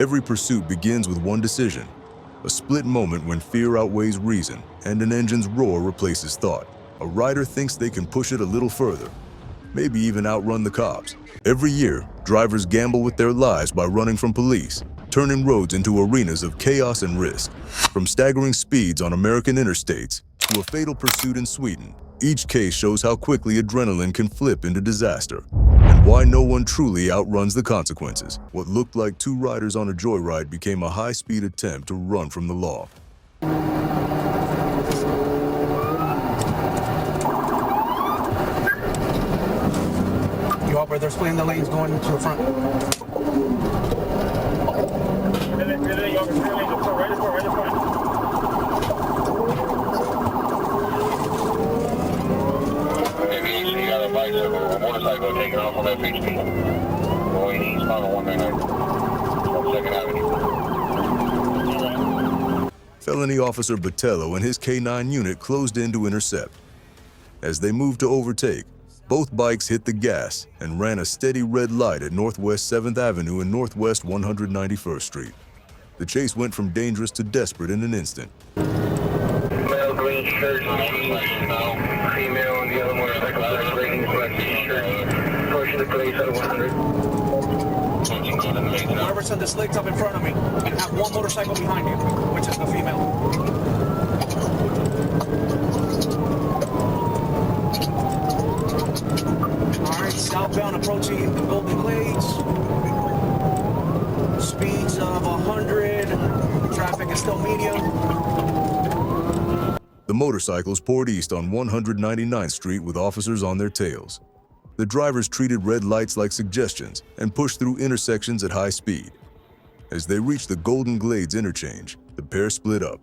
Every pursuit begins with one decision, a split moment when fear outweighs reason and an engine's roar replaces thought. A rider thinks they can push it a little further, maybe even outrun the cops. Every year, drivers gamble with their lives by running from police, turning roads into arenas of chaos and risk. From staggering speeds on American interstates to a fatal pursuit in Sweden, each case shows how quickly adrenaline can flip into disaster and why no one truly outruns the consequences. What looked like two riders on a joyride became a high-speed attempt to run from the law. You all brothers splitting the lanes going to the front. Maybe you got a bicycle or a motorcycle taking off on FHP. Boy, he's not on 199. On 2nd Avenue. Felony Officer Botello and his K9 unit closed in to intercept. As they moved to overtake, both bikes hit the gas and ran a steady red light at Northwest 7th Avenue and Northwest 191st Street. The chase went from dangerous to desperate in an instant. Male green shirt, jeans, female on the other motorcycle, celebrating black t-shirt, pushing the place out of 100. Whoever's on the slicks up in front of me, and have one motorcycle behind you, which is the female. Alright, southbound approaching the Golden Glades. Speeds of 100. Traffic is still medium. The motorcycles poured east on 199th Street with officers on their tails. The drivers treated red lights like suggestions and pushed through intersections at high speed. As they reached the Golden Glades interchange, the pair split up.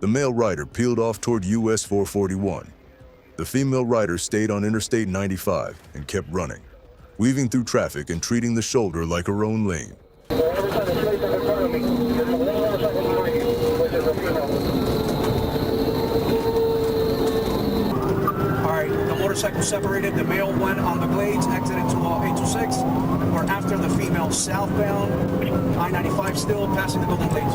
The male rider peeled off toward US 441. The female rider stayed on Interstate 95 and kept running, weaving through traffic and treating the shoulder like her own lane. Alright, the motorcycle separated. The male went on the Glades, exited to 826. We're after the female southbound, I-95 still, passing the Golden Glades.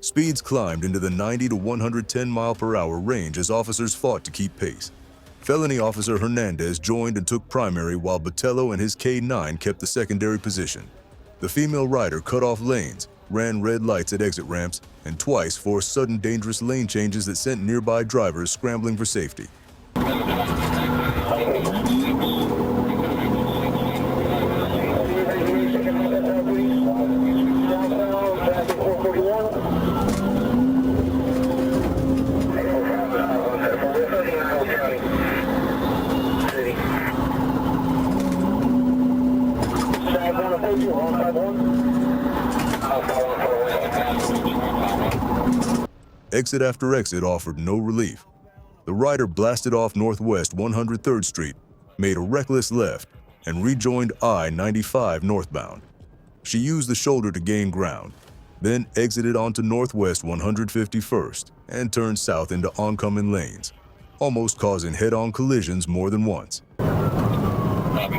Speeds climbed into the 90 to 110 mile per hour range as officers fought to keep pace. Felony Officer Hernandez joined and took primary while Botello and his K9 kept the secondary position. The female rider cut off lanes, ran red lights at exit ramps, and twice forced sudden dangerous lane changes that sent nearby drivers scrambling for safety. Exit after exit offered no relief. The rider blasted off Northwest 103rd Street, made a reckless left, and rejoined I-95 northbound. She used the shoulder to gain ground, then exited onto Northwest 151st and turned south into oncoming lanes, almost causing head-on collisions more than once. Alright,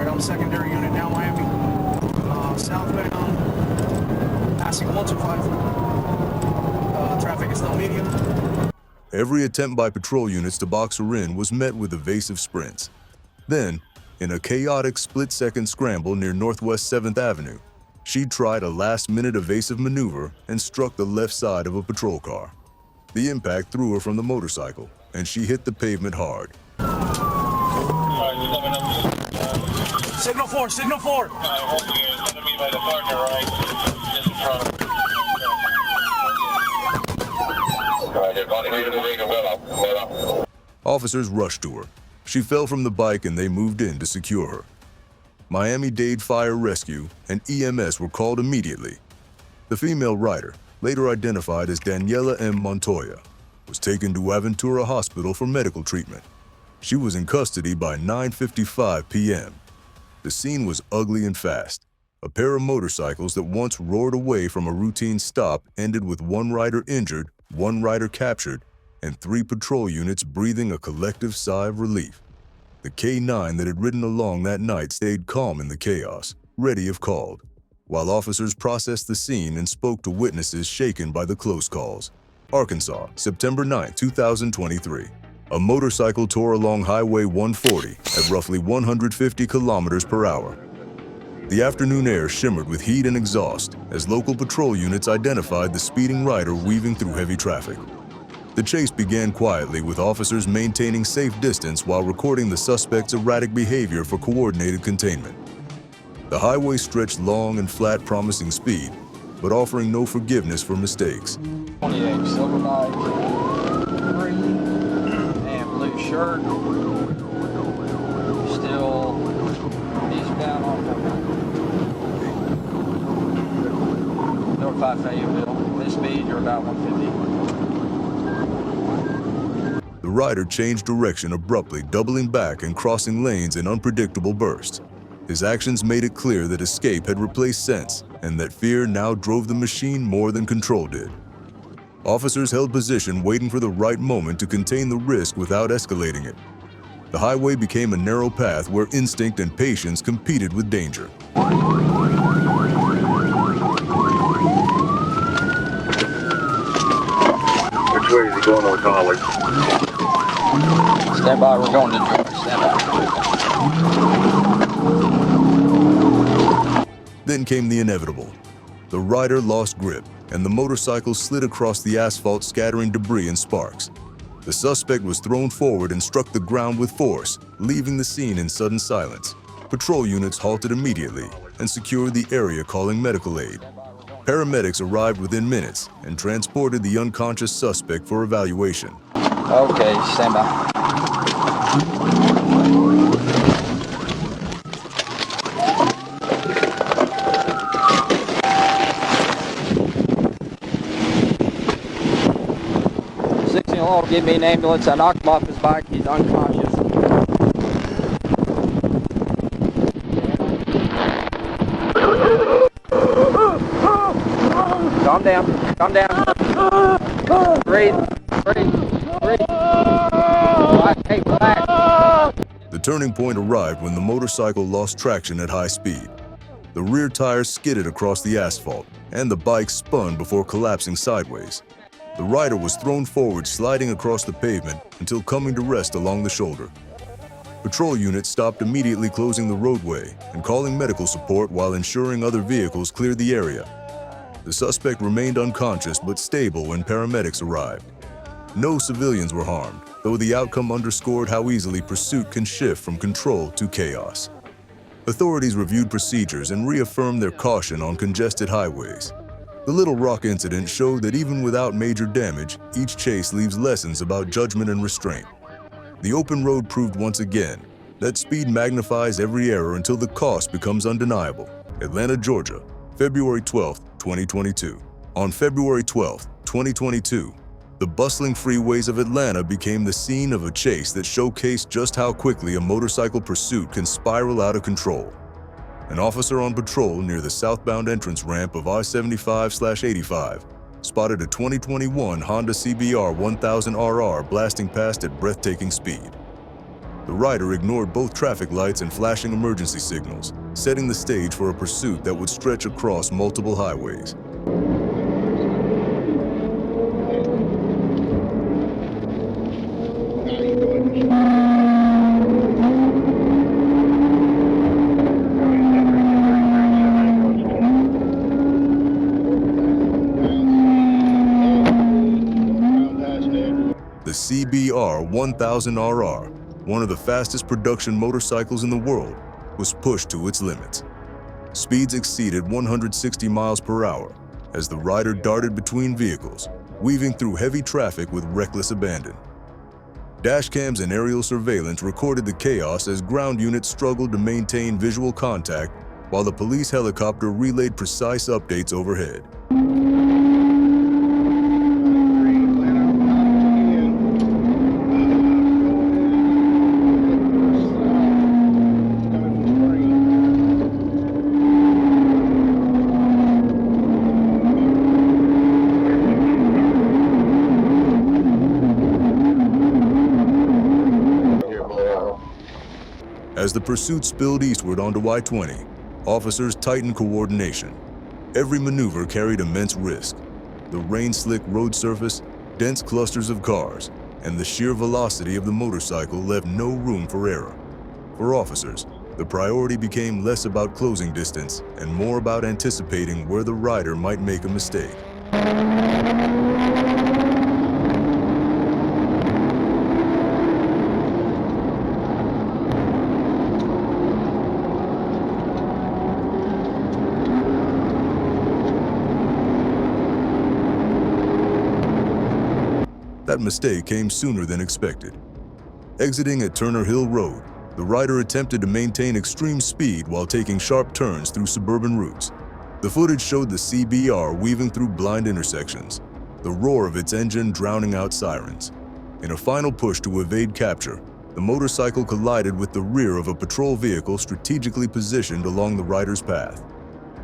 I'm secondary unit now, Miami. Southbound, passing 125. Traffic is still medium. Every attempt by patrol units to box her in was met with evasive sprints. Then, in a chaotic split-second scramble near Northwest 7th Avenue, she tried a last-minute evasive maneuver and struck the left side of a patrol car. The impact threw her from the motorcycle, and she hit the pavement hard. Signal 4, signal 4! Officers rushed to her. She fell from the bike and they moved in to secure her. Miami-Dade Fire Rescue and EMS were called immediately. The female rider, later identified as Daniela M. Montoya, was taken to Aventura Hospital for medical treatment. She was in custody by 9:55 p.m. The scene was ugly and fast. A pair of motorcycles that once roared away from a routine stop ended with one rider injured, one rider captured, and 3 patrol units breathing a collective sigh of relief. The K-9 that had ridden along that night stayed calm in the chaos, ready if called, while officers processed the scene and spoke to witnesses shaken by the close calls. Arkansas, September 9, 2023. A motorcycle tore along Highway 140 at roughly 150 kilometers per hour. The afternoon air shimmered with heat and exhaust as local patrol units identified the speeding rider weaving through heavy traffic. The chase began quietly, with officers maintaining safe distance while recording the suspect's erratic behavior for coordinated containment. The highway stretched long and flat, promising speed, but offering no forgiveness for mistakes. 28 silver bike, green and blue shirt, still eastbound on North 5 Fayetteville. This speed, you're about 150. The rider changed direction abruptly, doubling back and crossing lanes in unpredictable bursts. His actions made it clear that escape had replaced sense, and that fear now drove the machine more than control did. Officers held position, waiting for the right moment to contain the risk without escalating it. The highway became a narrow path where instinct and patience competed with danger. Which way is he going on college? Stand by, we're going to George. Stand by. Then came the inevitable. The rider lost grip, and the motorcycle slid across the asphalt, scattering debris and sparks. The suspect was thrown forward and struck the ground with force, leaving the scene in sudden silence. Patrol units halted immediately and secured the area, calling medical aid. Paramedics arrived within minutes and transported the unconscious suspect for evaluation. Okay, stand by. Give me an ambulance. I knocked him off his bike. He's unconscious. Calm down. Calm down. Breathe. Breathe. Breathe. Hey, relax. The turning point arrived when the motorcycle lost traction at high speed. The rear tires skidded across the asphalt, and the bike spun before collapsing sideways. The rider was thrown forward, sliding across the pavement until coming to rest along the shoulder. Patrol units stopped immediately, closing the roadway and calling medical support while ensuring other vehicles cleared the area. The suspect remained unconscious but stable when paramedics arrived. No civilians were harmed, though the outcome underscored how easily pursuit can shift from control to chaos. Authorities reviewed procedures and reaffirmed their caution on congested highways. The Little Rock incident showed that even without major damage, each chase leaves lessons about judgment and restraint. The open road proved once again that speed magnifies every error until the cost becomes undeniable. Atlanta, Georgia, February 12, 2022. On February 12, 2022, the bustling freeways of Atlanta became the scene of a chase that showcased just how quickly a motorcycle pursuit can spiral out of control. An officer on patrol near the southbound entrance ramp of I-75/85 spotted a 2021 Honda CBR 1000RR blasting past at breathtaking speed. The rider ignored both traffic lights and flashing emergency signals, setting the stage for a pursuit that would stretch across multiple highways. The CBR 1000RR, one of the fastest production motorcycles in the world, was pushed to its limits. Speeds exceeded 160 miles per hour as the rider darted between vehicles, weaving through heavy traffic with reckless abandon. Dashcams and aerial surveillance recorded the chaos as ground units struggled to maintain visual contact while the police helicopter relayed precise updates overhead. As the pursuit spilled eastward onto I-20, officers tightened coordination. Every maneuver carried immense risk. The rain-slick road surface, dense clusters of cars, and the sheer velocity of the motorcycle left no room for error. For officers, the priority became less about closing distance and more about anticipating where the rider might make a mistake. That mistake came sooner than expected. Exiting at Turner Hill Road, the rider attempted to maintain extreme speed while taking sharp turns through suburban routes. The footage showed the CBR weaving through blind intersections, the roar of its engine drowning out sirens. In a final push to evade capture, the motorcycle collided with the rear of a patrol vehicle strategically positioned along the rider's path.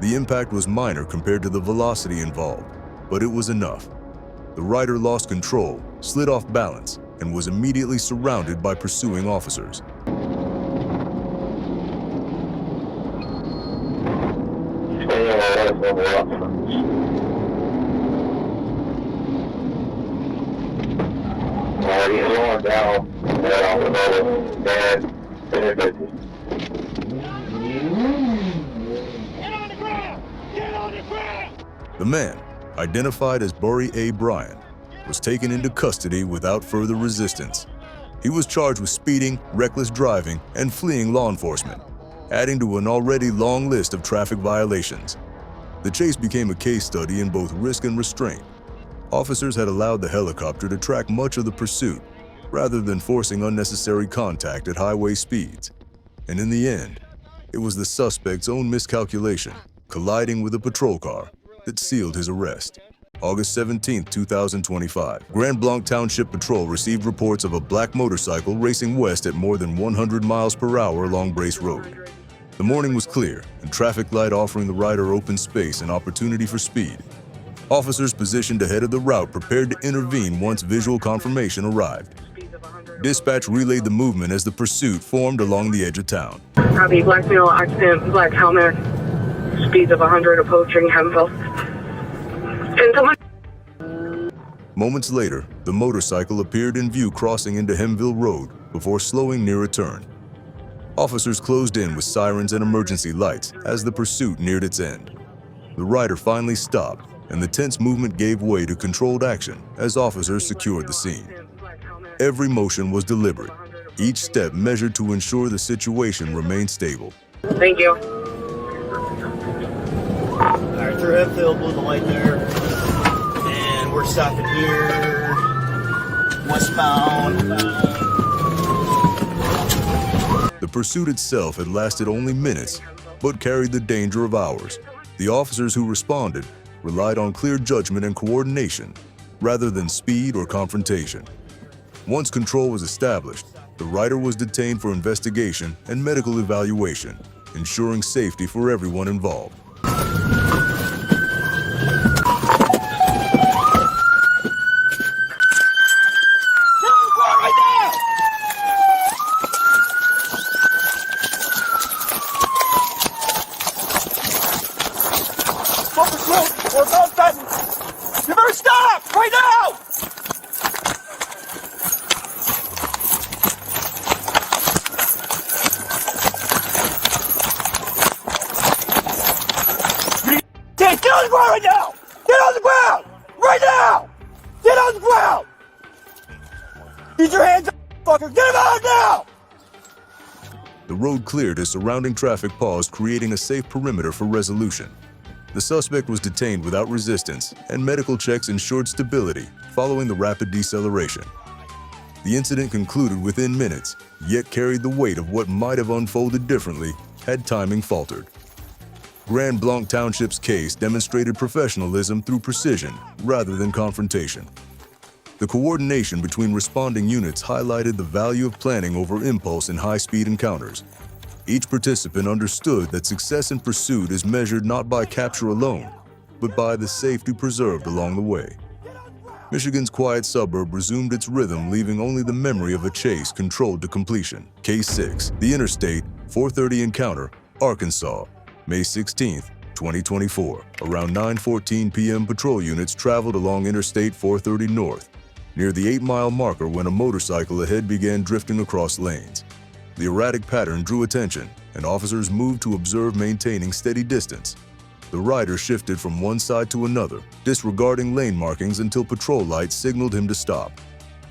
The impact was minor compared to the velocity involved, but it was enough. The rider lost control, slid off balance, and was immediately surrounded by pursuing officers. He's slowing down. Get on the ground! Get on the ground! The man, identified as Burry A. Bryan, was taken into custody without further resistance. He was charged with speeding, reckless driving, and fleeing law enforcement, adding to an already long list of traffic violations. The chase became a case study in both risk and restraint. Officers had allowed the helicopter to track much of the pursuit, rather than forcing unnecessary contact at highway speeds. And in the end, it was the suspect's own miscalculation, colliding with a patrol car, that sealed his arrest. August 17, 2025, Grand Blanc Township Patrol received reports of a black motorcycle racing west at more than 100 miles per hour along Brace Road. The morning was clear, and traffic light offering the rider open space and opportunity for speed. Officers positioned ahead of the route prepared to intervene once visual confirmation arrived. Dispatch relayed the movement as the pursuit formed along the edge of town. Copy, black male, accident, black helmet, speeds of 100 approaching Hemville. Moments later, the motorcycle appeared in view crossing into Hemville Road before slowing near a turn. Officers closed in with sirens and emergency lights as the pursuit neared its end. The rider finally stopped, and the tense movement gave way to controlled action as officers secured the scene. Every motion was deliberate, each step measured to ensure the situation remained stable. Thank you. Alright, through Hempfield, blew the light there. And we're stopping here. Westbound. The pursuit itself had lasted only minutes, but carried the danger of hours. The officers who responded relied on clear judgment and coordination, rather than speed or confrontation. Once control was established, the rider was detained for investigation and medical evaluation, ensuring safety for everyone involved. You better stop right now! Get on the ground right now! Get on the ground! Right now! Get on the ground! Get your hands up, fucker! Get him out now! The road cleared as surrounding traffic paused, creating a safe perimeter for resolution. The suspect was detained without resistance, and medical checks ensured stability following the rapid deceleration. The incident concluded within minutes, yet carried the weight of what might have unfolded differently had timing faltered. Grand Blanc Township's case demonstrated professionalism through precision rather than confrontation. The coordination between responding units highlighted the value of planning over impulse in high-speed encounters. Each participant understood that success in pursuit is measured not by capture alone, but by the safety preserved along the way. Michigan's quiet suburb resumed its rhythm, leaving only the memory of a chase controlled to completion. Case 6, the Interstate 430 encounter, Arkansas, May 16, 2024. Around 9:14 p.m., patrol units traveled along Interstate 430 North, near the 8-mile marker when a motorcycle ahead began drifting across lanes. The erratic pattern drew attention, and officers moved to observe, maintaining steady distance. The rider shifted from one side to another, disregarding lane markings until patrol lights signaled him to stop.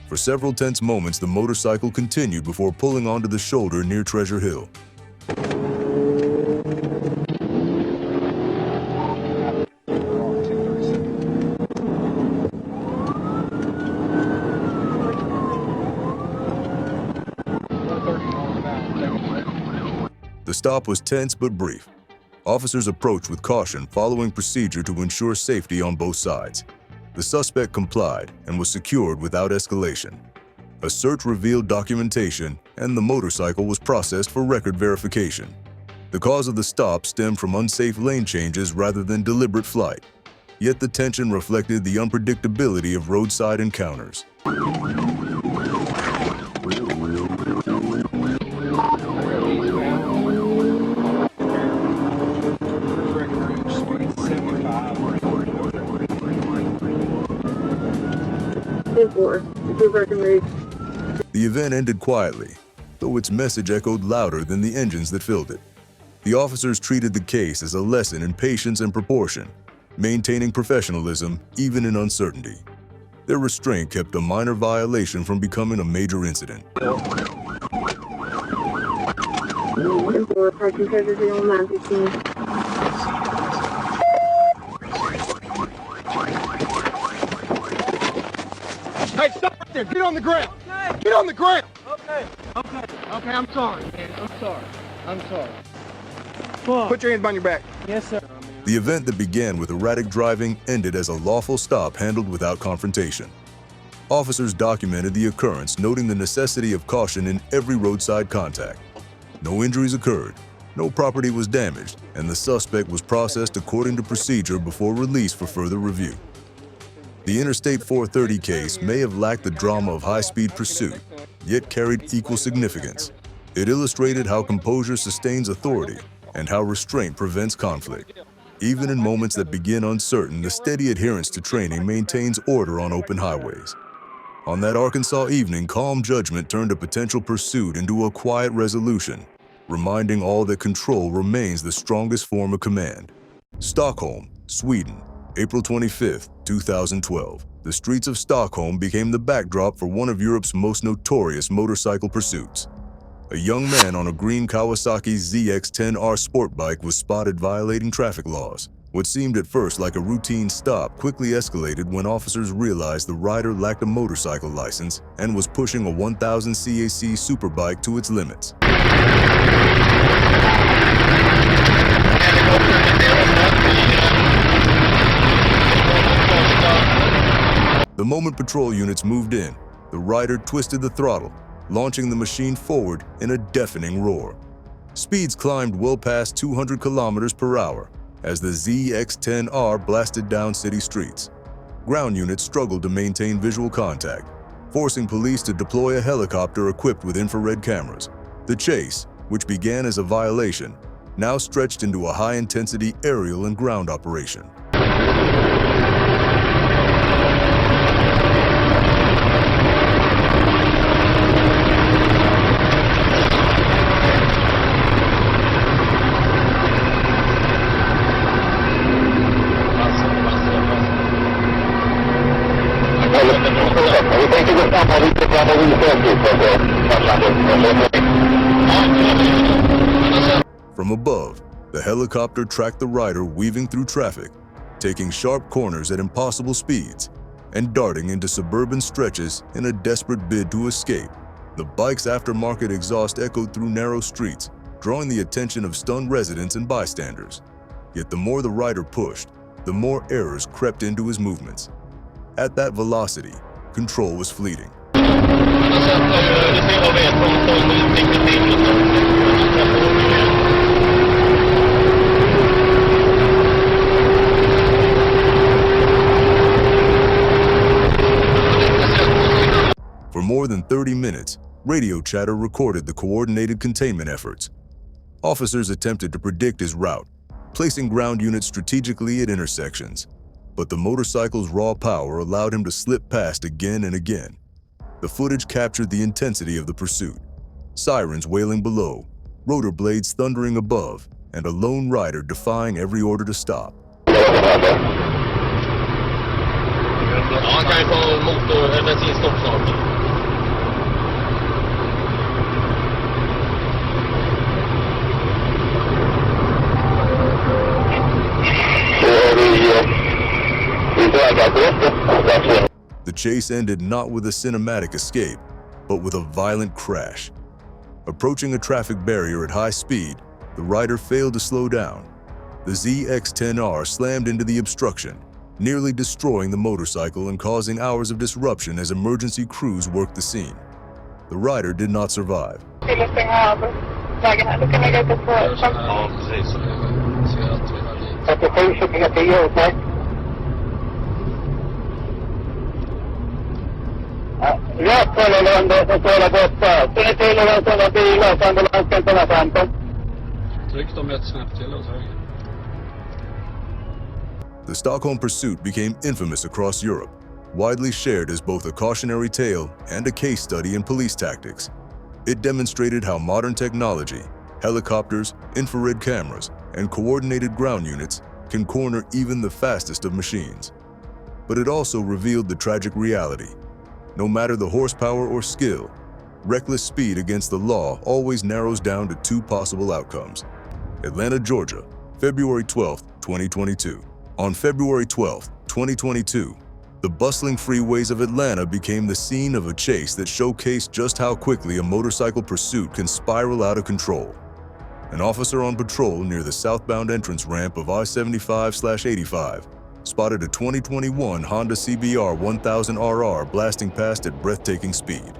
For several tense moments, the motorcycle continued before pulling onto the shoulder near Treasure Hill. The stop was tense but brief. Officers approached with caution, following procedure to ensure safety on both sides. The suspect complied and was secured without escalation. A search revealed documentation, and the motorcycle was processed for record verification. The cause of the stop stemmed from unsafe lane changes rather than deliberate flight. Yet the tension reflected the unpredictability of roadside encounters. The event ended quietly, though its message echoed louder than the engines that filled it. The officers treated the case as a lesson in patience and proportion, maintaining professionalism even in uncertainty. Their restraint kept a minor violation from becoming a major incident. Hey, stop right there! Get on the ground! Okay. Get on the ground! Okay, I'm sorry, man. I'm sorry. Put your hands behind your back. Yes, sir. The event that began with erratic driving ended as a lawful stop handled without confrontation. Officers documented the occurrence, noting the necessity of caution in every roadside contact. No injuries occurred, no property was damaged, and the suspect was processed according to procedure before release for further review. The Interstate 430 case may have lacked the drama of high-speed pursuit, yet carried equal significance. It illustrated how composure sustains authority and how restraint prevents conflict. Even in moments that begin uncertain, the steady adherence to training maintains order on open highways. On that Arkansas evening, calm judgment turned a potential pursuit into a quiet resolution, reminding all that control remains the strongest form of command. Stockholm, Sweden, April 25, 2012. The streets of Stockholm became the backdrop for one of Europe's most notorious motorcycle pursuits. A young man on a green Kawasaki ZX-10R sport bike was spotted violating traffic laws. What seemed at first like a routine stop quickly escalated when officers realized the rider lacked a motorcycle license and was pushing a 1,000 CAC superbike to its limits. The moment patrol units moved in, the rider twisted the throttle, launching the machine forward in a deafening roar. Speeds climbed well past 200 kilometers per hour as the ZX-10R blasted down city streets. Ground units struggled to maintain visual contact, forcing police to deploy a helicopter equipped with infrared cameras. The chase, which began as a violation, now stretched into a high-intensity aerial and ground operation. From above, the helicopter tracked the rider weaving through traffic, taking sharp corners at impossible speeds, and darting into suburban stretches in a desperate bid to escape. The bike's aftermarket exhaust echoed through narrow streets, drawing the attention of stunned residents and bystanders. Yet the more the rider pushed, the more errors crept into his movements. At that velocity, control was fleeting. more than 30 minutes, radio chatter recorded the coordinated containment efforts. Officers attempted to predict his route, placing ground units strategically at intersections. But the motorcycle's raw power allowed him to slip past again and again. The footage captured the intensity of the pursuit. Sirens wailing below, rotor blades thundering above, and a lone rider defying every order to stop. The chase ended not with a cinematic escape, but with a violent crash. Approaching a traffic barrier at high speed, the rider failed to slow down. The ZX-10R slammed into the obstruction, nearly destroying the motorcycle and causing hours of disruption as emergency crews worked the scene. The rider did not survive. The Stockholm pursuit became infamous across Europe, widely shared as both a cautionary tale and a case study in police tactics. It demonstrated how modern technology, helicopters, infrared cameras, and coordinated ground units can corner even the fastest of machines. But it also revealed the tragic reality. No matter the horsepower or skill, reckless speed against the law always narrows down to two possible outcomes. Atlanta, Georgia, February 12, 2022. On February 12, 2022, the bustling freeways of Atlanta became the scene of a chase that showcased just how quickly a motorcycle pursuit can spiral out of control. An officer on patrol near the southbound entrance ramp of I-75/85 spotted a 2021 Honda CBR 1000RR blasting past at breathtaking speed.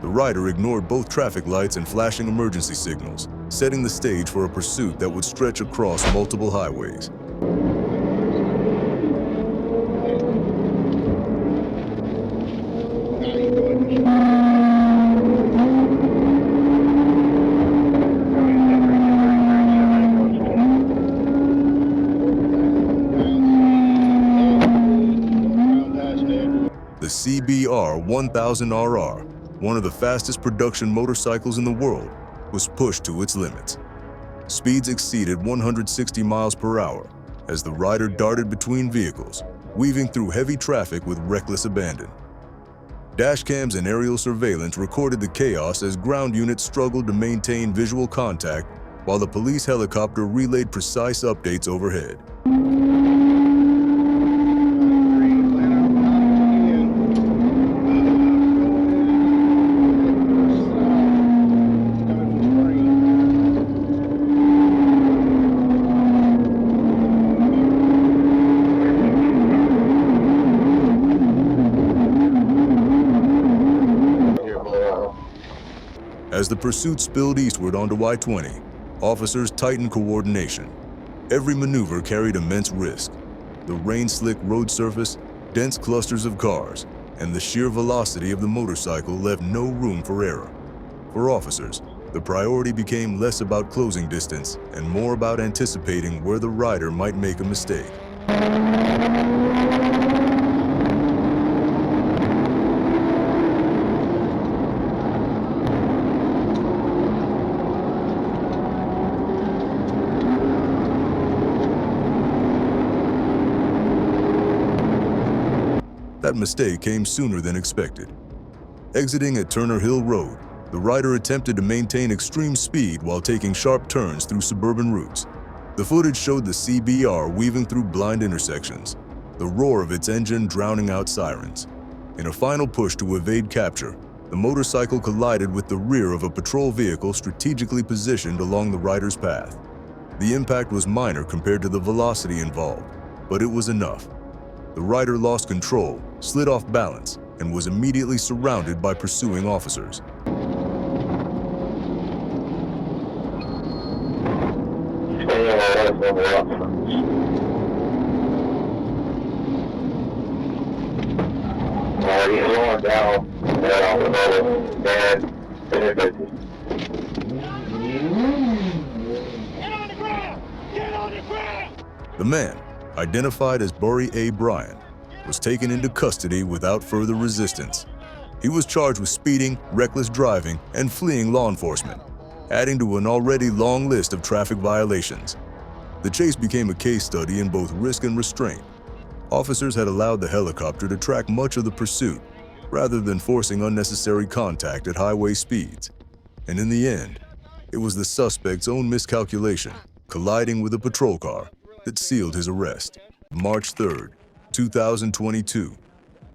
The rider ignored both traffic lights and flashing emergency signals, setting the stage for a pursuit that would stretch across multiple highways. The CBR 1000RR, one of the fastest production motorcycles in the world, was pushed to its limits. Speeds exceeded 160 miles per hour as the rider darted between vehicles, weaving through heavy traffic with reckless abandon. Dashcams and aerial surveillance recorded the chaos as ground units struggled to maintain visual contact while the police helicopter relayed precise updates overhead. As the pursuit spilled eastward onto I-20, officers tightened coordination. Every maneuver carried immense risk. The rain-slick road surface, dense clusters of cars, and the sheer velocity of the motorcycle left no room for error. For officers, the priority became less about closing distance and more about anticipating where the rider might make a mistake. That mistake came sooner than expected. Exiting at Turner Hill Road, the rider attempted to maintain extreme speed while taking sharp turns through suburban routes. The footage showed the CBR weaving through blind intersections, the roar of its engine drowning out sirens. In a final push to evade capture, the motorcycle collided with the rear of a patrol vehicle strategically positioned along the rider's path. The impact was minor compared to the velocity involved, but it was enough. The rider lost control, slid off balance, and was immediately surrounded by pursuing officers. He's going down. The man, identified as Burry A. Bryan, was taken into custody without further resistance. He was charged with speeding, reckless driving, and fleeing law enforcement, adding to an already long list of traffic violations. The chase became a case study in both risk and restraint. Officers had allowed the helicopter to track much of the pursuit, rather than forcing unnecessary contact at highway speeds. And in the end, it was the suspect's own miscalculation, colliding with a patrol car, that sealed his arrest. March 3rd, 2022,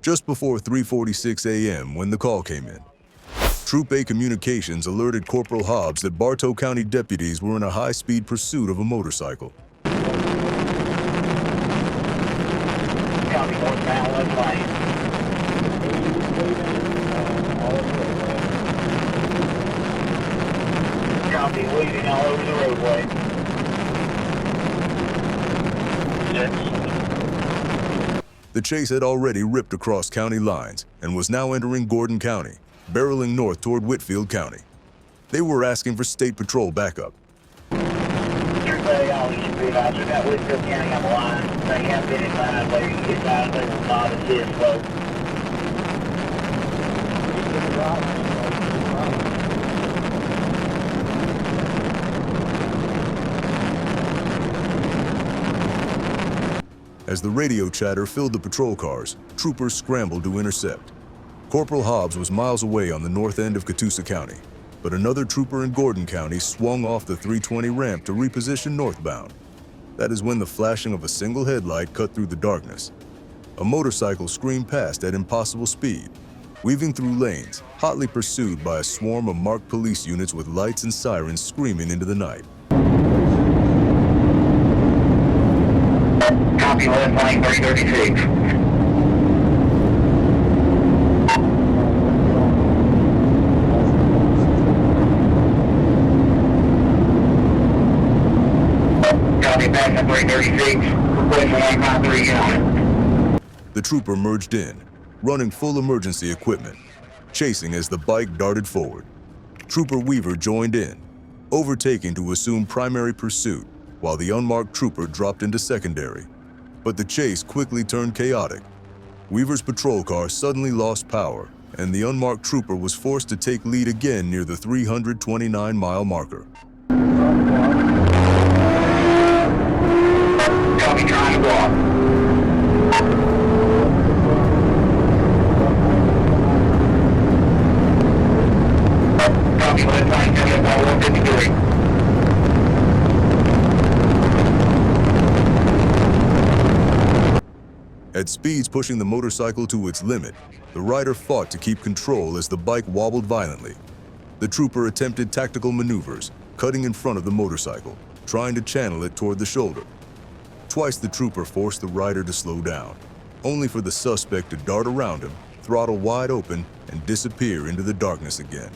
just before 3:46 a.m. when the call came in. Troop A Communications alerted Corporal Hobbs that Bartow County deputies were in a high-speed pursuit of a motorcycle. Copy, northbound, left lane. Copy, weaving all over the roadway. The chase had already ripped across county lines and was now entering Gordon County, barreling north toward Whitfield County. They were asking for state patrol backup. Everybody, all you should realize we got Whitfield County on the line. They have been advised later. You get down, they will not assist, folks. As the radio chatter filled the patrol cars, troopers scrambled to intercept. Corporal Hobbs was miles away on the north end of Catoosa County, but another trooper in Gordon County swung off the 320 ramp to reposition northbound. That is when the flashing of a single headlight cut through the darkness. A motorcycle screamed past at impossible speed, weaving through lanes, hotly pursued by a swarm of marked police units with lights and sirens screaming into the night. Copy, left lane, 336. Copy, back at 336. Request 153 unit. The trooper merged in, running full emergency equipment, chasing as the bike darted forward. Trooper Weaver joined in, overtaking to assume primary pursuit, while the unmarked trooper dropped into secondary. But the chase quickly turned chaotic. Weaver's patrol car suddenly lost power, and the unmarked trooper was forced to take lead again near the 329-mile marker. Copy, trying to block. Copy, left lane, coming up by 153. At speeds pushing the motorcycle to its limit, the rider fought to keep control as the bike wobbled violently. The trooper attempted tactical maneuvers, cutting in front of the motorcycle, trying to channel it toward the shoulder. Twice the trooper forced the rider to slow down, only for the suspect to dart around him, throttle wide open, and disappear into the darkness again.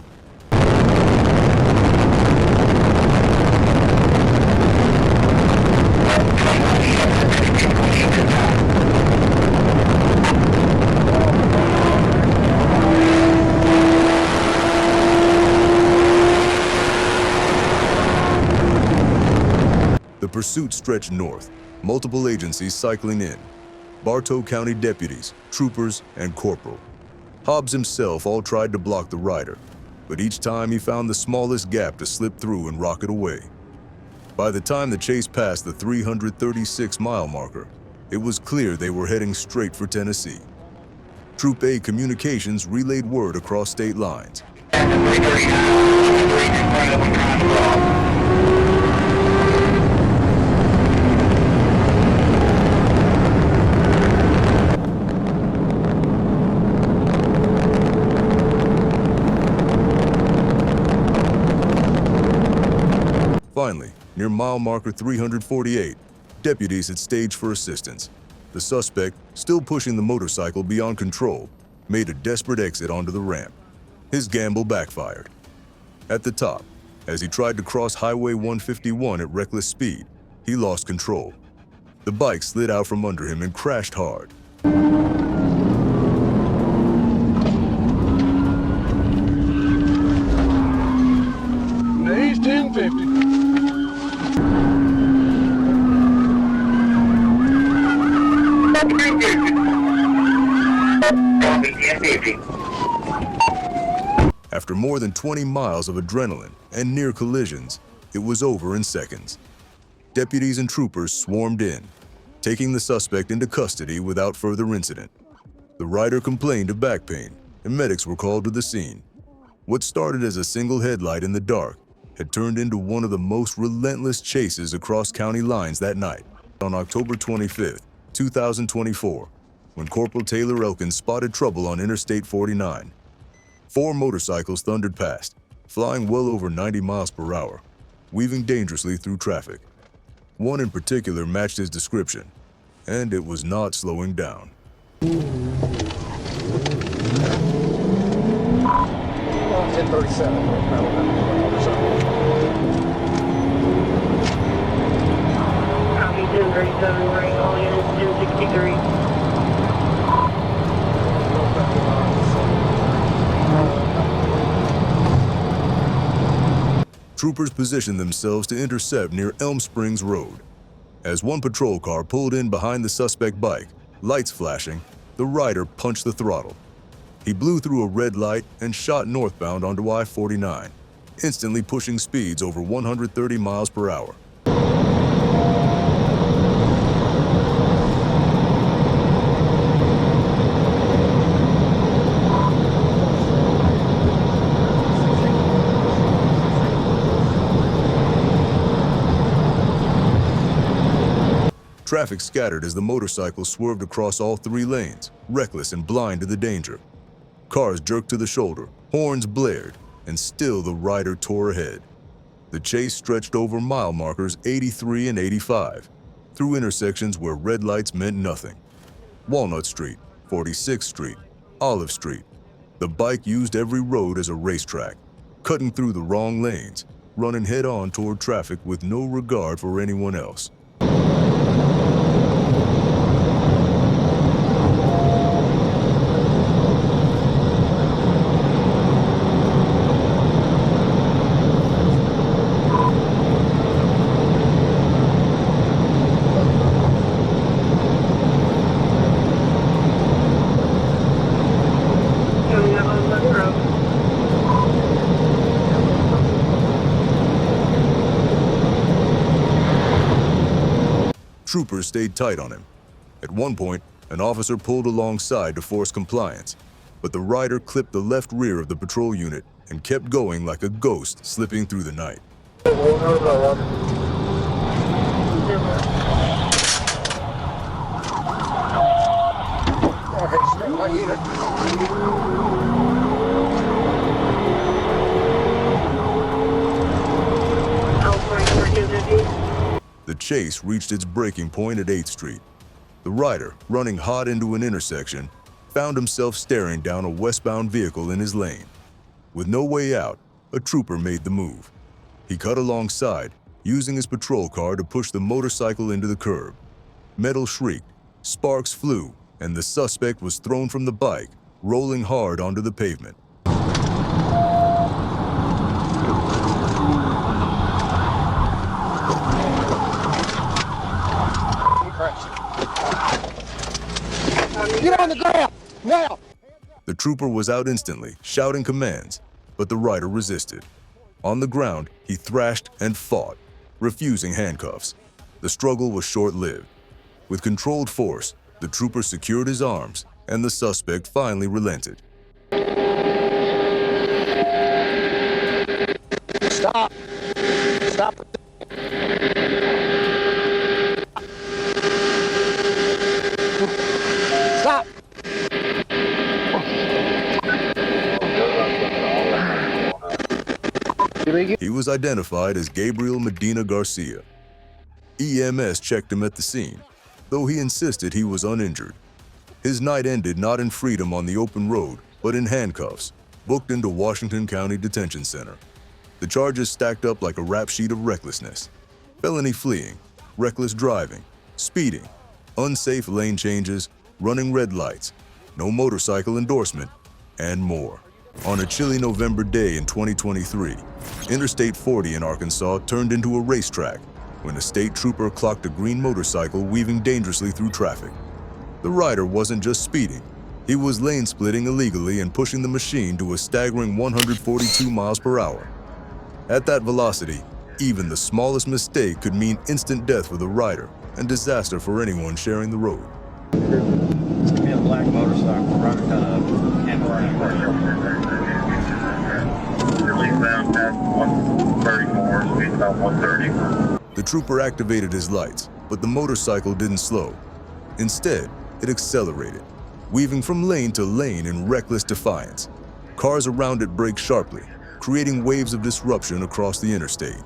The pursuit stretched north, multiple agencies cycling in. Bartow County deputies, troopers, and corporal. Hobbs himself all tried to block the rider, but each time he found the smallest gap to slip through and rocket away. By the time the chase passed the 336-mile marker, it was clear they were heading straight for Tennessee. Troop A Communications relayed word across state lines. Finally, near mile marker 348, deputies had staged for assistance. The suspect, still pushing the motorcycle beyond control, made a desperate exit onto the ramp. His gamble backfired. At the top, as he tried to cross Highway 151 at reckless speed, he lost control. The bike slid out from under him and crashed hard. After more than 20 miles of adrenaline and near collisions, it was over in seconds. Deputies and troopers swarmed in, taking the suspect into custody without further incident. The rider complained of back pain, and medics were called to the scene. What started as a single headlight in the dark had turned into one of the most relentless chases across county lines that night. On October 25, 2024, when Corporal Taylor Elkins spotted trouble on Interstate 49. 4 motorcycles thundered past, flying well over 90 miles per hour, weaving dangerously through traffic. One in particular matched his description, and it was not slowing down. 1037. Copy 1037, ring all units 1063. Troopers positioned themselves to intercept near Elm Springs Road. As one patrol car pulled in behind the suspect bike, lights flashing, the rider punched the throttle. He blew through a red light and shot northbound onto I-49, instantly pushing speeds over 130 miles per hour. Traffic scattered as the motorcycle swerved across all 3 lanes, reckless and blind to the danger. Cars jerked to the shoulder, horns blared, and still the rider tore ahead. The chase stretched over mile markers 83 and 85, through intersections where red lights meant nothing. Walnut Street, 46th Street, Olive Street. The bike used every road as a racetrack, cutting through the wrong lanes, running head-on toward traffic with no regard for anyone else. Troopers stayed tight on him. At one point, an officer pulled alongside to force compliance, but the rider clipped the left rear of the patrol unit and kept going like a ghost slipping through the night. The chase reached its breaking point at 8th Street. The rider, running hot into an intersection, found himself staring down a westbound vehicle in his lane. With no way out, a trooper made the move. He cut alongside, using his patrol car to push the motorcycle into the curb. Metal shrieked, sparks flew, and the suspect was thrown from the bike, rolling hard onto the pavement. Get on the ground, now! The trooper was out instantly, shouting commands, but the rider resisted. On the ground, he thrashed and fought, refusing handcuffs. The struggle was short-lived. With controlled force, the trooper secured his arms, and the suspect finally relented. Stop! Stop! Stop! He was identified as Gabriel Medina Garcia. EMS checked him at the scene, though he insisted he was uninjured. His night ended not in freedom on the open road, but in handcuffs, booked into Washington County Detention Center. The charges stacked up like a rap sheet of recklessness: felony fleeing, reckless driving, speeding, unsafe lane changes, running red lights, no motorcycle endorsement, and more. On a chilly November day in 2023, Interstate 40 in Arkansas turned into a racetrack when a state trooper clocked a green motorcycle weaving dangerously through traffic. The rider wasn't just speeding, He was lane splitting illegally and pushing the machine to a staggering 142 miles per hour. At that velocity, even the smallest mistake could mean instant death for the rider and disaster for anyone sharing the road. It's gonna be a black motorcycle, right kind of Eastbound past 134, speed about 130. The trooper activated his lights, but the motorcycle didn't slow. Instead, it accelerated, weaving from lane to lane in reckless defiance. Cars around it braked sharply, creating waves of disruption across the interstate.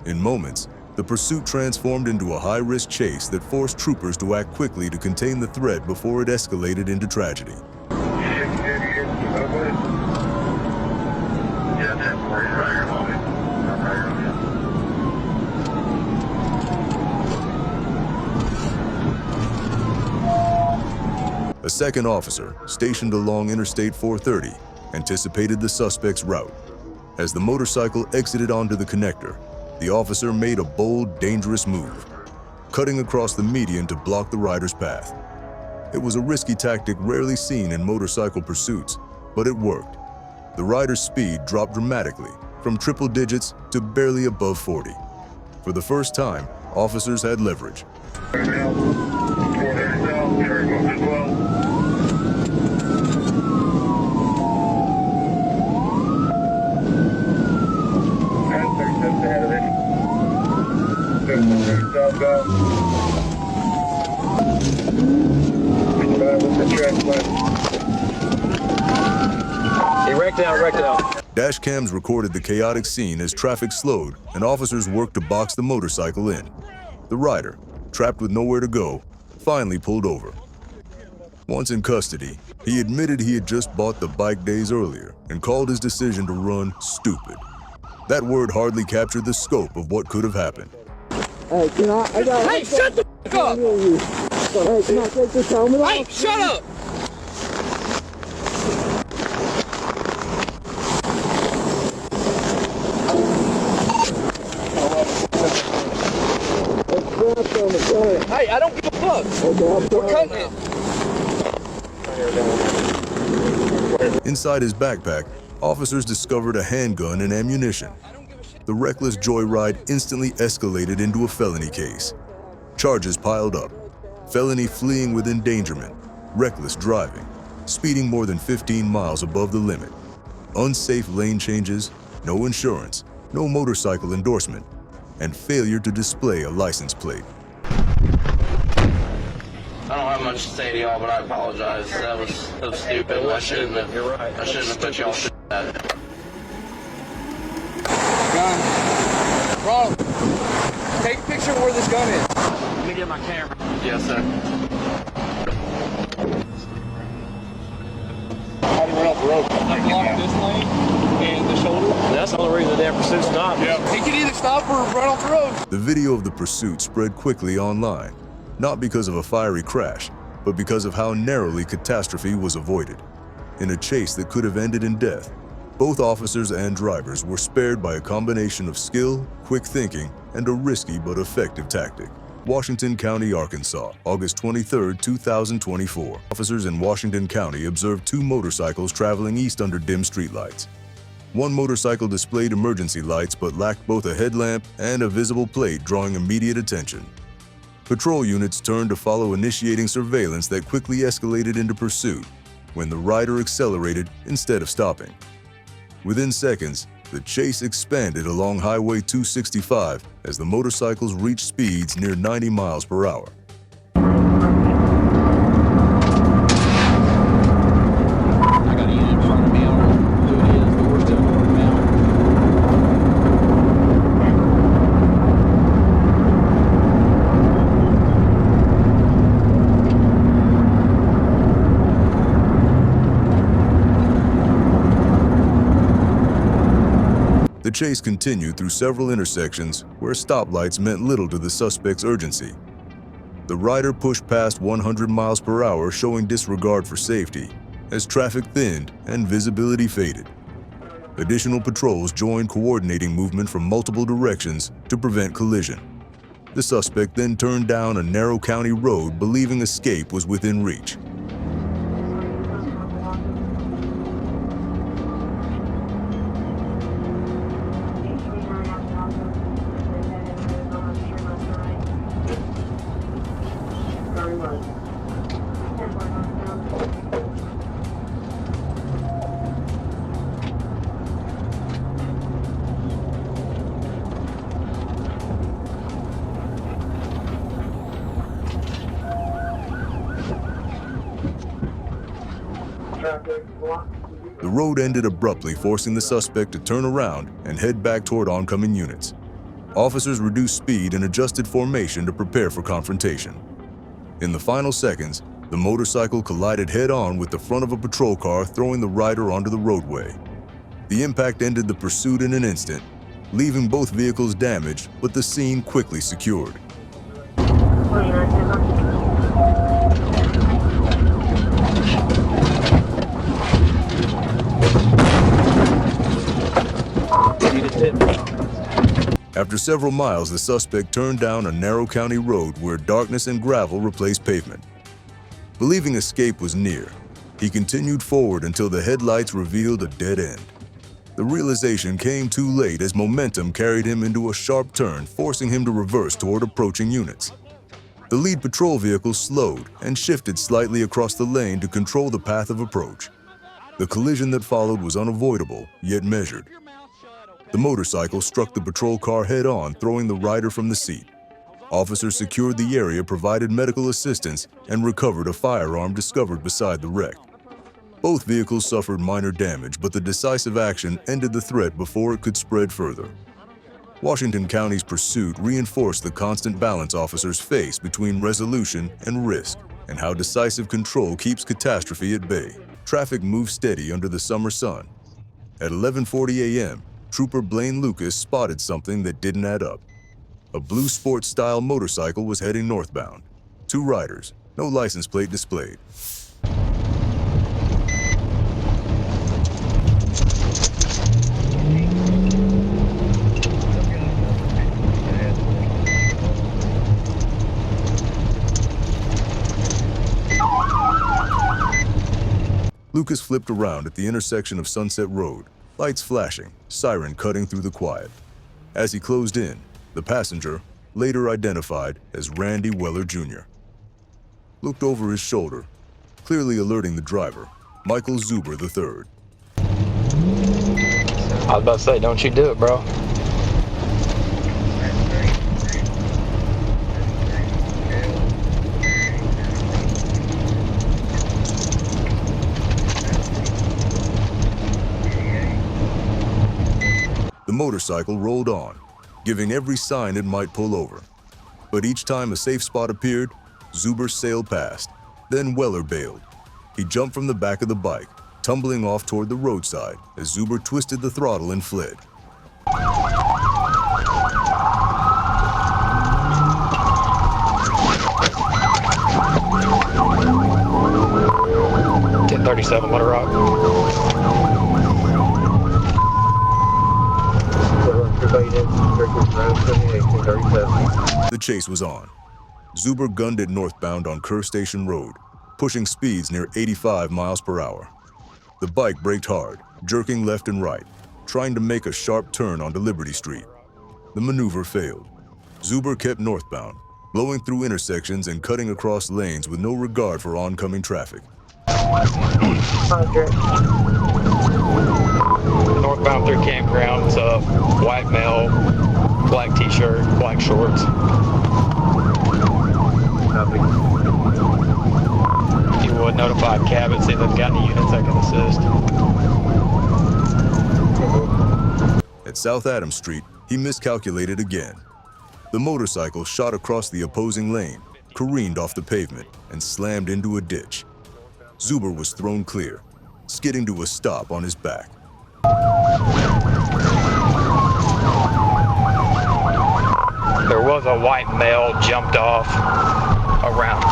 In moments, the pursuit transformed into a high-risk chase that forced troopers to act quickly to contain the threat before it escalated into tragedy. A second officer, stationed along Interstate 430, anticipated the suspect's route. As the motorcycle exited onto the connector, the officer made a bold, dangerous move, cutting across the median to block the rider's path. It was a risky tactic rarely seen in motorcycle pursuits, but it worked. The rider's speed dropped dramatically, from triple digits to barely above 40. For the first time, officers had leverage. He wrecked out. Dashcams recorded the chaotic scene as traffic slowed and officers worked to box the motorcycle in. The rider, trapped with nowhere to go, finally pulled over. Once in custody, he admitted he had just bought the bike days earlier and called his decision to run stupid. That word hardly captured the scope of what could have happened. Hey, hey, shut the f*** up! Hey, can I take this helmet off? Hey, shut up! Hey, I don't give a fuck. We're cutting it. Inside his backpack, officers discovered a handgun and ammunition. The reckless joyride instantly escalated into a felony case. Charges piled up: felony fleeing with endangerment, reckless driving, speeding more than 15 miles above the limit, unsafe lane changes, no insurance, no motorcycle endorsement, and failure to display a license plate. I don't have much to say to y'all, but I apologize. That was stupid. I shouldn't have. You're right. I shouldn't have put y'all shit at it. Gun. Bro, take a picture of where this gun is. Let me get my camera. Yes, sir. How do you run off the road? I blocked this lane and the shoulder. That's the only reason the damn pursuit stopped. Yeah. He could either stop or run off the road. The video of the pursuit spread quickly online, not because of a fiery crash, but because of how narrowly catastrophe was avoided. In a chase that could have ended in death, both officers and drivers were spared by a combination of skill, quick thinking, and a risky but effective tactic. Washington County, Arkansas, August 23, 2024. Officers in Washington County observed two motorcycles traveling east under dim streetlights. One motorcycle displayed emergency lights but lacked both a headlamp and a visible plate, drawing immediate attention. Patrol units turned to follow, initiating surveillance that quickly escalated into pursuit when the rider accelerated instead of stopping. Within seconds, the chase expanded along Highway 265 as the motorcycles reached speeds near 90 miles per hour. I got a unit in front of me. I don't know who it is, but we're still moving now. The chase continued through several intersections where stoplights meant little to the suspect's urgency. The rider pushed past 100 miles per hour, showing disregard for safety, as traffic thinned and visibility faded. Additional patrols joined, coordinating movement from multiple directions to prevent collision. The suspect then turned down a narrow county road, believing escape was within reach. The road ended abruptly, forcing the suspect to turn around and head back toward oncoming units. Officers reduced speed and adjusted formation to prepare for confrontation. In the final seconds, the motorcycle collided head-on with the front of a patrol car, throwing the rider onto the roadway. The impact ended the pursuit in an instant, leaving both vehicles damaged, but the scene quickly secured. After several miles, the suspect turned down a narrow county road where darkness and gravel replaced pavement. Believing escape was near, he continued forward until the headlights revealed a dead end. The realization came too late as momentum carried him into a sharp turn, forcing him to reverse toward approaching units. The lead patrol vehicle slowed and shifted slightly across the lane to control the path of approach. The collision that followed was unavoidable, yet measured. The motorcycle struck the patrol car head-on, throwing the rider from the seat. Officers secured the area, provided medical assistance, and recovered a firearm discovered beside the wreck. Both vehicles suffered minor damage, but the decisive action ended the threat before it could spread further. Washington County's pursuit reinforced the constant balance officers face between resolution and risk, and how decisive control keeps catastrophe at bay. Traffic moved steady under the summer sun. At 11:40 a.m., Trooper Blaine Lucas spotted something that didn't add up. A blue sports-style motorcycle was heading northbound. 2 riders, no license plate displayed. Lucas flipped around at the intersection of Sunset Road, lights flashing, siren cutting through the quiet. As he closed in, the passenger, later identified as Randy Weller Jr., looked over his shoulder, clearly alerting the driver, Michael Zuber III. I was about to say, don't you do it, bro. The motorcycle rolled on, giving every sign it might pull over. But each time a safe spot appeared, Zuber sailed past. Then Weller bailed. He jumped from the back of the bike, tumbling off toward the roadside as Zuber twisted the throttle and fled. 1037, let her rock. The chase was on. Zuber gunned it northbound on Kerr Station Road, pushing speeds near 85 miles per hour. The bike braked hard, jerking left and right, trying to make a sharp turn onto Liberty Street. The maneuver failed. Zuber kept northbound, blowing through intersections and cutting across lanes with no regard for oncoming traffic. Northbound through campground, it's a white male, black t-shirt, black shorts. If you would notify Cabot, see if they've got any units that can assist. At South Adams Street, he miscalculated again. The motorcycle shot across the opposing lane, careened off the pavement, and slammed into a ditch. Zuber was thrown clear, skidding to a stop on his back. There was a white male jumped off around,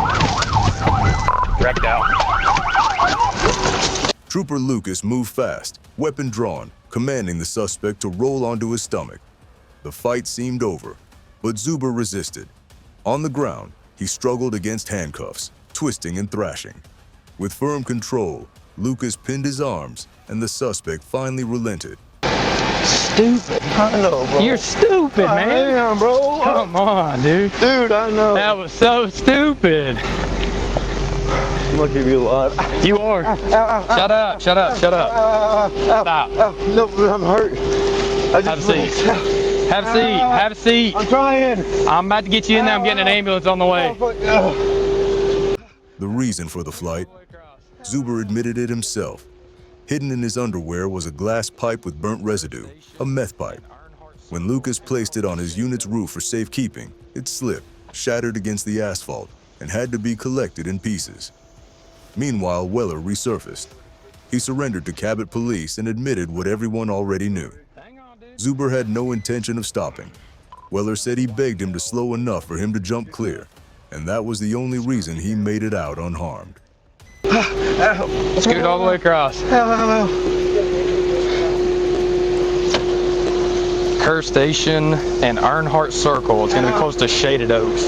wrecked out. Trooper Lucas moved fast, weapon drawn, commanding the suspect to roll onto his stomach. The fight seemed over, but Zuber resisted. On the ground, he struggled against handcuffs, twisting and thrashing. With firm control, Lucas pinned his arms, and the suspect finally relented. Stupid. I know, bro. You're stupid, man. I am, bro. Come on, dude. Dude, I know. That was so stupid. I'm gonna keep you alive. You are. Shut up, shut up, shut up. Stop. No, I'm hurt. Have a seat. Have a seat. Have a seat. I'm trying. I'm about to get you in there. I'm getting an ambulance on the way. The reason for the flight? Zuber admitted it himself. Hidden in his underwear was a glass pipe with burnt residue, a meth pipe. When Lucas placed it on his unit's roof for safekeeping, it slipped, shattered against the asphalt, and had to be collected in pieces. Meanwhile, Weller resurfaced. He surrendered to Cabot police and admitted what everyone already knew. Zuber had no intention of stopping. Weller said he begged him to slow enough for him to jump clear, and that was the only reason he made it out unharmed. Scoot all the way across. Kerr Station and Earnhardt Circle. It's going to be close to Shaded Oaks.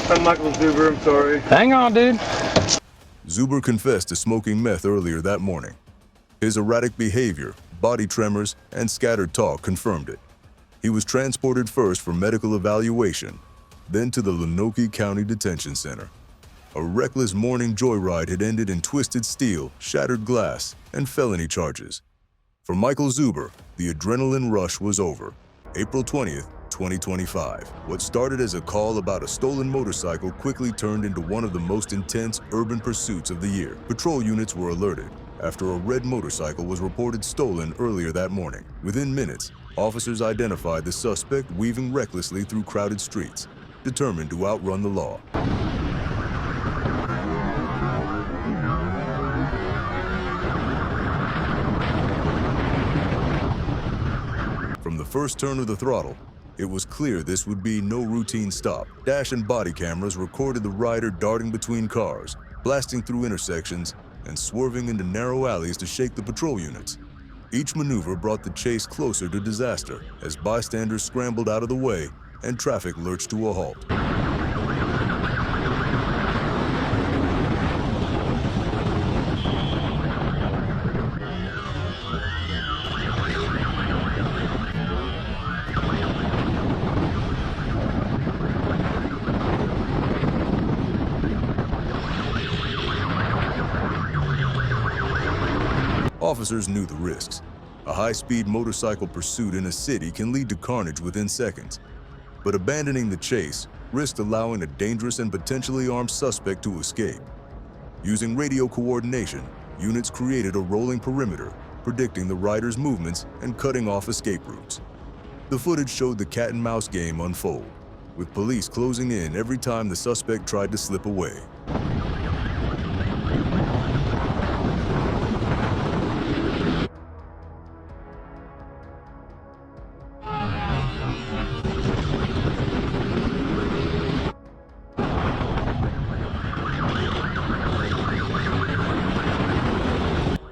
I'm Michael Zuber, I'm sorry. Hang on, dude. Zuber confessed to smoking meth earlier that morning. His erratic behavior, body tremors, and scattered talk confirmed it. He was transported first for medical evaluation, then to the Lenoke County Detention Center. A reckless morning joyride had ended in twisted steel, shattered glass, and felony charges. For Michael Zuber, the adrenaline rush was over. April 20th, 2025. What started as a call about a stolen motorcycle quickly turned into one of the most intense urban pursuits of the year. Patrol units were alerted after a red motorcycle was reported stolen earlier that morning. Within minutes, officers identified the suspect weaving recklessly through crowded streets, determined to outrun the law. From the first turn of the throttle, it was clear this would be no routine stop. Dash and body cameras recorded the rider darting between cars, blasting through intersections, and swerving into narrow alleys to shake the patrol units. Each maneuver brought the chase closer to disaster as bystanders scrambled out of the way and traffic lurched to a halt. Officers knew the risks. A high-speed motorcycle pursuit in a city can lead to carnage within seconds. But abandoning the chase risked allowing a dangerous and potentially armed suspect to escape. Using radio coordination, units created a rolling perimeter, predicting the rider's movements and cutting off escape routes. The footage showed the cat-and-mouse game unfold, with police closing in every time the suspect tried to slip away.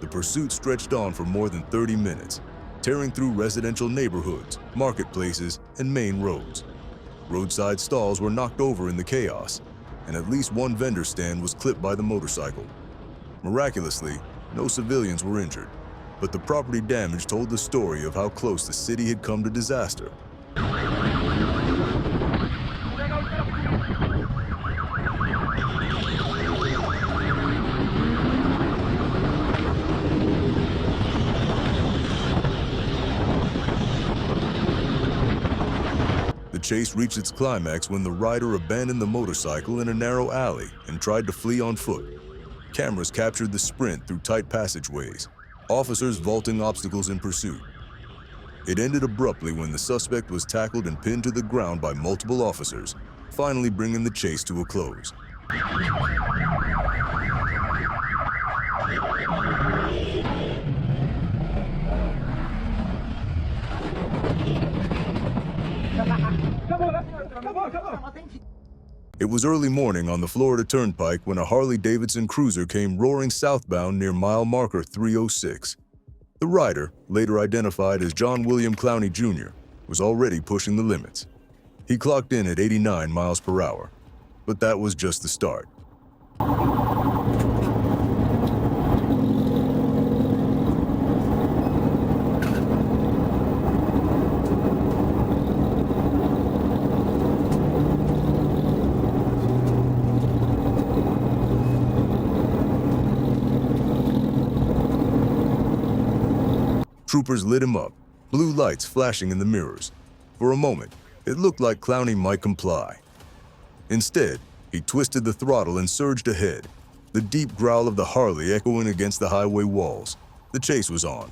The pursuit stretched on for more than 30 minutes, tearing through residential neighborhoods, marketplaces, and main roads. Roadside stalls were knocked over in the chaos, and at least one vendor stand was clipped by the motorcycle. Miraculously, no civilians were injured, but the property damage told the story of how close the city had come to disaster. The chase reached its climax when the rider abandoned the motorcycle in a narrow alley and tried to flee on foot. Cameras captured the sprint through tight passageways, officers vaulting obstacles in pursuit. It ended abruptly when the suspect was tackled and pinned to the ground by multiple officers, finally bringing the chase to a close. It was early morning on the Florida Turnpike when a Harley-Davidson cruiser came roaring southbound near mile marker 306. The rider, later identified as John William Clowney Jr., was already pushing the limits. He clocked in at 89 miles per hour, but that was just the start. Troopers lit him up, blue lights flashing in the mirrors. For a moment, It looked like Clowney might comply. Instead, he twisted the throttle and surged ahead, the deep growl of the Harley echoing against the highway walls. The chase was on.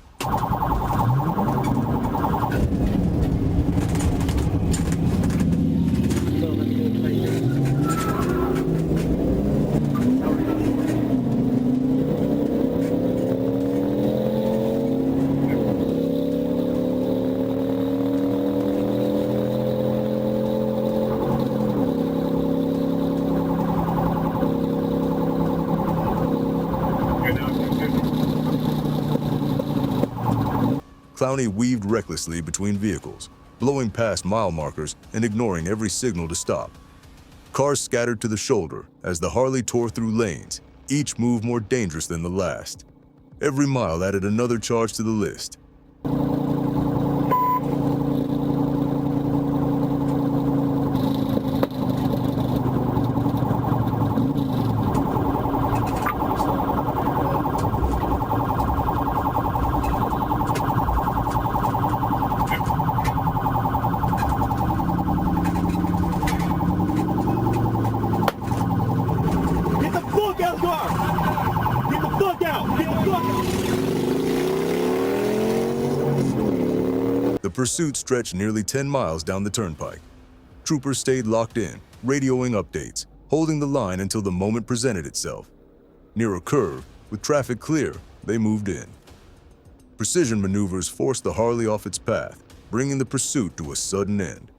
Clowney weaved recklessly between vehicles, blowing past mile markers and ignoring every signal to stop. Cars scattered to the shoulder as the Harley tore through lanes, each move more dangerous than the last. Every mile added another charge to the list. The pursuit stretched nearly 10 miles down the turnpike. Troopers stayed locked in, radioing updates, holding the line until the moment presented itself. Near a curve, with traffic clear, they moved in. Precision maneuvers forced the Harley off its path, bringing the pursuit to a sudden end.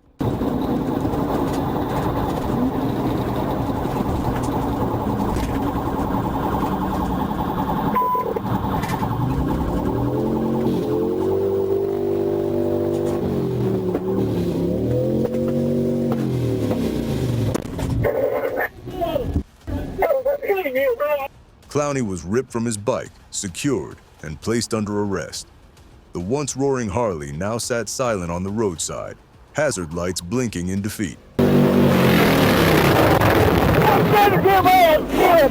Clowney was ripped from his bike, secured, and placed under arrest. The once roaring Harley now sat silent on the roadside, hazard lights blinking in defeat. I'm gonna give up!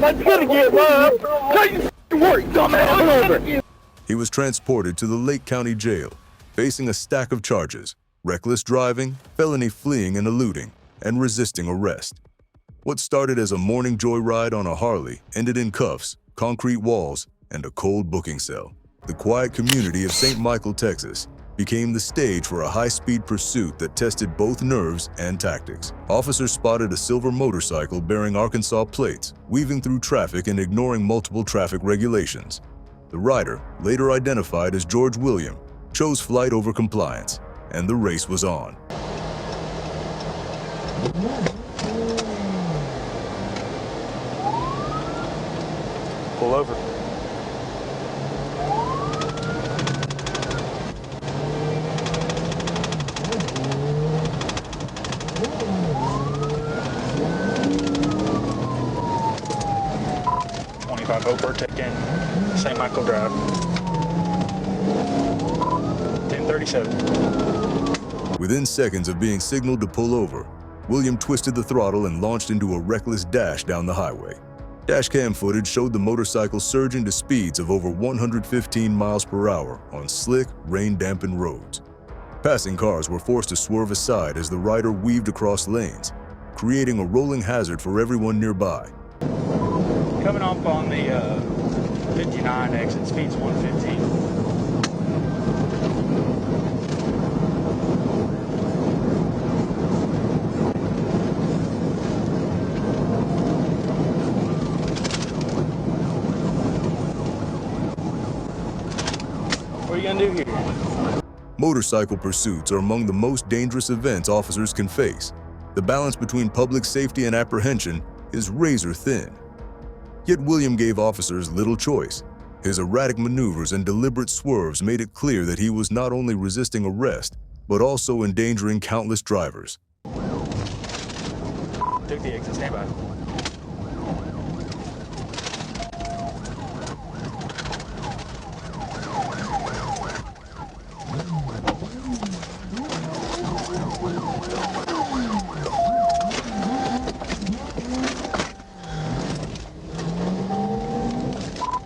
I'm gonna give up! Tell you work, dumbass! Over! He was transported to the Lake County Jail, facing a stack of charges: reckless driving, felony fleeing and eluding, and resisting arrest. What started as a morning joyride on a Harley ended in cuffs, concrete walls, and a cold booking cell. The quiet community of St. Michael, Texas, became the stage for a high-speed pursuit that tested both nerves and tactics. Officers spotted a silver motorcycle bearing Arkansas plates, weaving through traffic and ignoring multiple traffic regulations. The rider, later identified as George William, chose flight over compliance, and the race was on. Pull over. Over taking St. Michael Drive. 1037. Within seconds of being signaled to pull over, William twisted the throttle and launched into a reckless dash down the highway. Dashcam footage showed the motorcycle surging to speeds of over 115 miles per hour on slick, rain-dampened roads. Passing cars were forced to swerve aside as the rider weaved across lanes, creating a rolling hazard for everyone nearby. Coming off on the 59 exit, speed's 115. What are you gonna do here? Motorcycle pursuits are among the most dangerous events officers can face. The balance between public safety and apprehension is razor thin. Yet William gave officers little choice. His erratic maneuvers and deliberate swerves made it clear that he was not only resisting arrest, but also endangering countless drivers. Took the exit, stand by.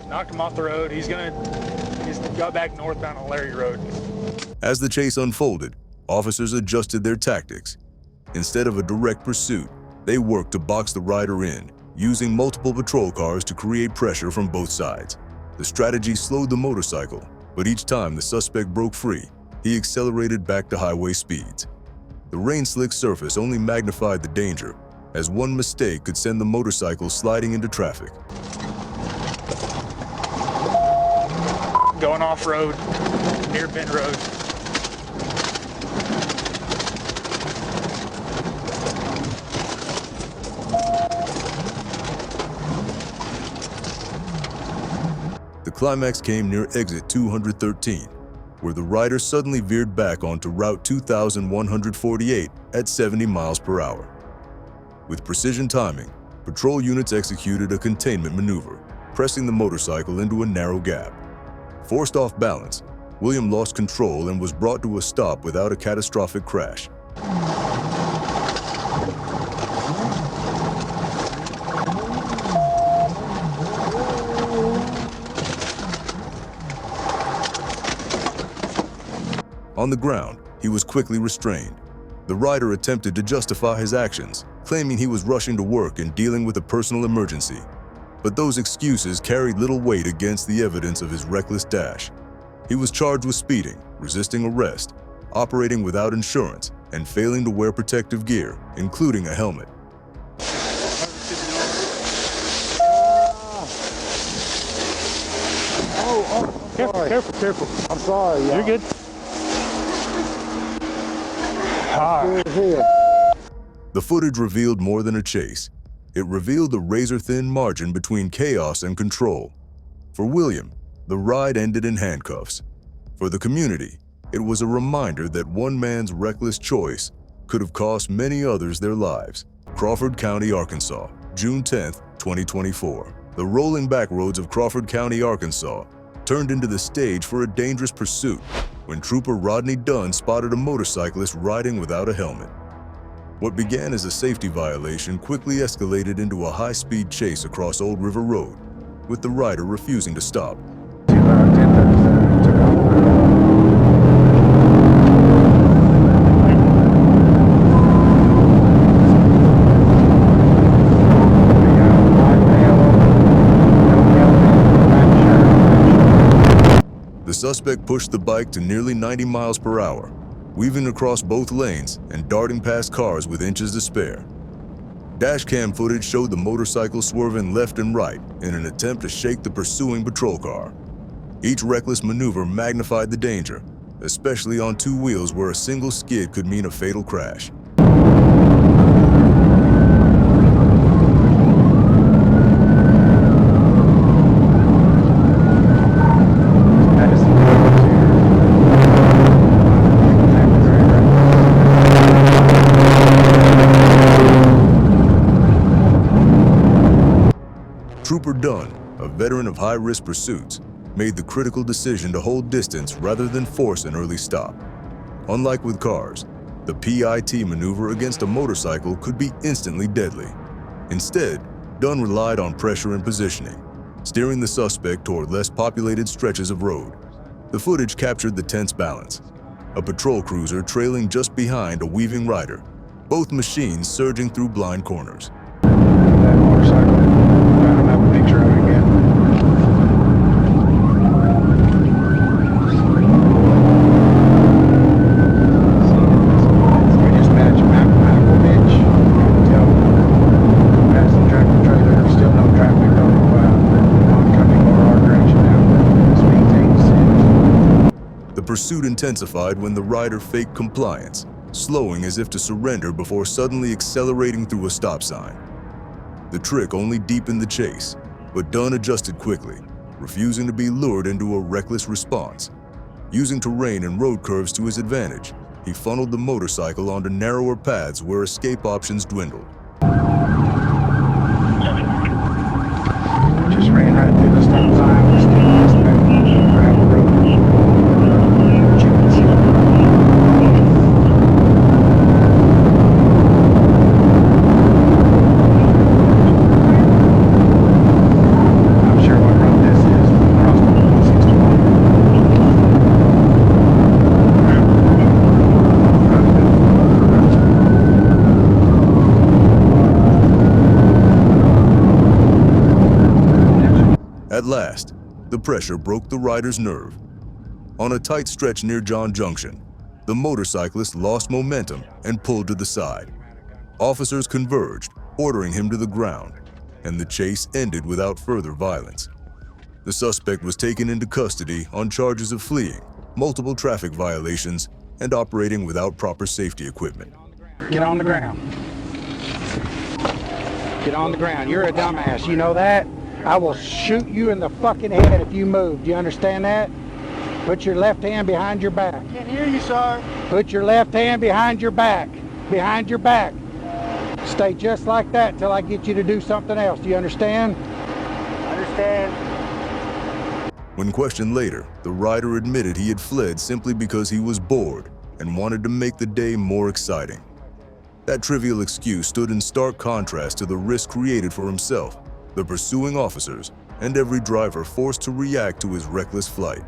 Knocked him off the road. He's got back northbound on Larry Road. As the chase unfolded, officers adjusted their tactics, Instead of a direct pursuit, they worked to box the rider in, using multiple patrol cars to create pressure from both sides. The strategy slowed the motorcycle, but each time the suspect broke free, he accelerated back to highway speeds. The rain-slick surface only magnified the danger, as one mistake could send the motorcycle sliding into traffic. Going off-road, near Bend Road. The climax came near exit 213, where the rider suddenly veered back onto Route 2148 at 70 miles per hour. With precision timing, patrol units executed a containment maneuver, pressing the motorcycle into a narrow gap. Forced off balance, William lost control and was brought to a stop without a catastrophic crash. On the ground, he was quickly restrained. The rider attempted to justify his actions, claiming he was rushing to work and dealing with a personal emergency. But those excuses carried little weight against the evidence of his reckless dash. He was charged with speeding, resisting arrest, operating without insurance, and failing to wear protective gear, including a helmet. Careful. I'm sorry, You're good. The footage revealed more than a chase. It revealed the razor-thin margin between chaos and control. For William, the ride ended in handcuffs. For the community, it was a reminder that one man's reckless choice could have cost many others their lives. Crawford County, Arkansas, June 10, 2024. The rolling back roads of Crawford County, Arkansas, turned into the stage for a dangerous pursuit when Trooper Rodney Dunn spotted a motorcyclist riding without a helmet. What began as a safety violation quickly escalated into a high-speed chase across Old River Road, with the rider refusing to stop. The suspect pushed the bike to nearly 90 miles per hour, weaving across both lanes and darting past cars with inches to spare. Dashcam footage showed the motorcycle swerving left and right in an attempt to shake the pursuing patrol car. Each reckless maneuver magnified the danger, especially on two wheels where a single skid could mean a fatal crash. Trooper Dunn, a veteran of high-risk pursuits, made the critical decision to hold distance rather than force an early stop. Unlike with cars, the PIT maneuver against a motorcycle could be instantly deadly. Instead, Dunn relied on pressure and positioning, steering the suspect toward less populated stretches of road. The footage captured the tense balance. A patrol cruiser trailing just behind a weaving rider, both machines surging through blind corners. That motorcycle. I don't have a picture of it again. We just match Apple bitch. Tell past the tractor trailer, still no traffic oncoming or our direction now. Speed takes. The pursuit intensified when the rider faked compliance, slowing as if to surrender before suddenly accelerating through a stop sign. The trick only deepened the chase, but Dunn adjusted quickly, refusing to be lured into a reckless response. Using terrain and road curves to his advantage, he funneled the motorcycle onto narrower paths where escape options dwindled. Just ran right through the stop sign. We're still this back gravel road. At last, the pressure broke the rider's nerve. On a tight stretch near John Junction, the motorcyclist lost momentum and pulled to the side. Officers converged, ordering him to the ground, and the chase ended without further violence. The suspect was taken into custody on charges of fleeing, multiple traffic violations, and operating without proper safety equipment. Get on the ground. Get on the ground. You're a dumbass. You know that? I will shoot you in the fucking head if you move. Do you understand that? Put your left hand behind your back. Can't hear you, sir. Put your left hand behind your back. Behind your back. Stay just like that till I get you to do something else. Do you understand? I understand. When questioned later, the rider admitted he had fled simply because he was bored and wanted to make the day more exciting. That trivial excuse stood in stark contrast to the risk created for himself, the pursuing officers, and every driver forced to react to his reckless flight.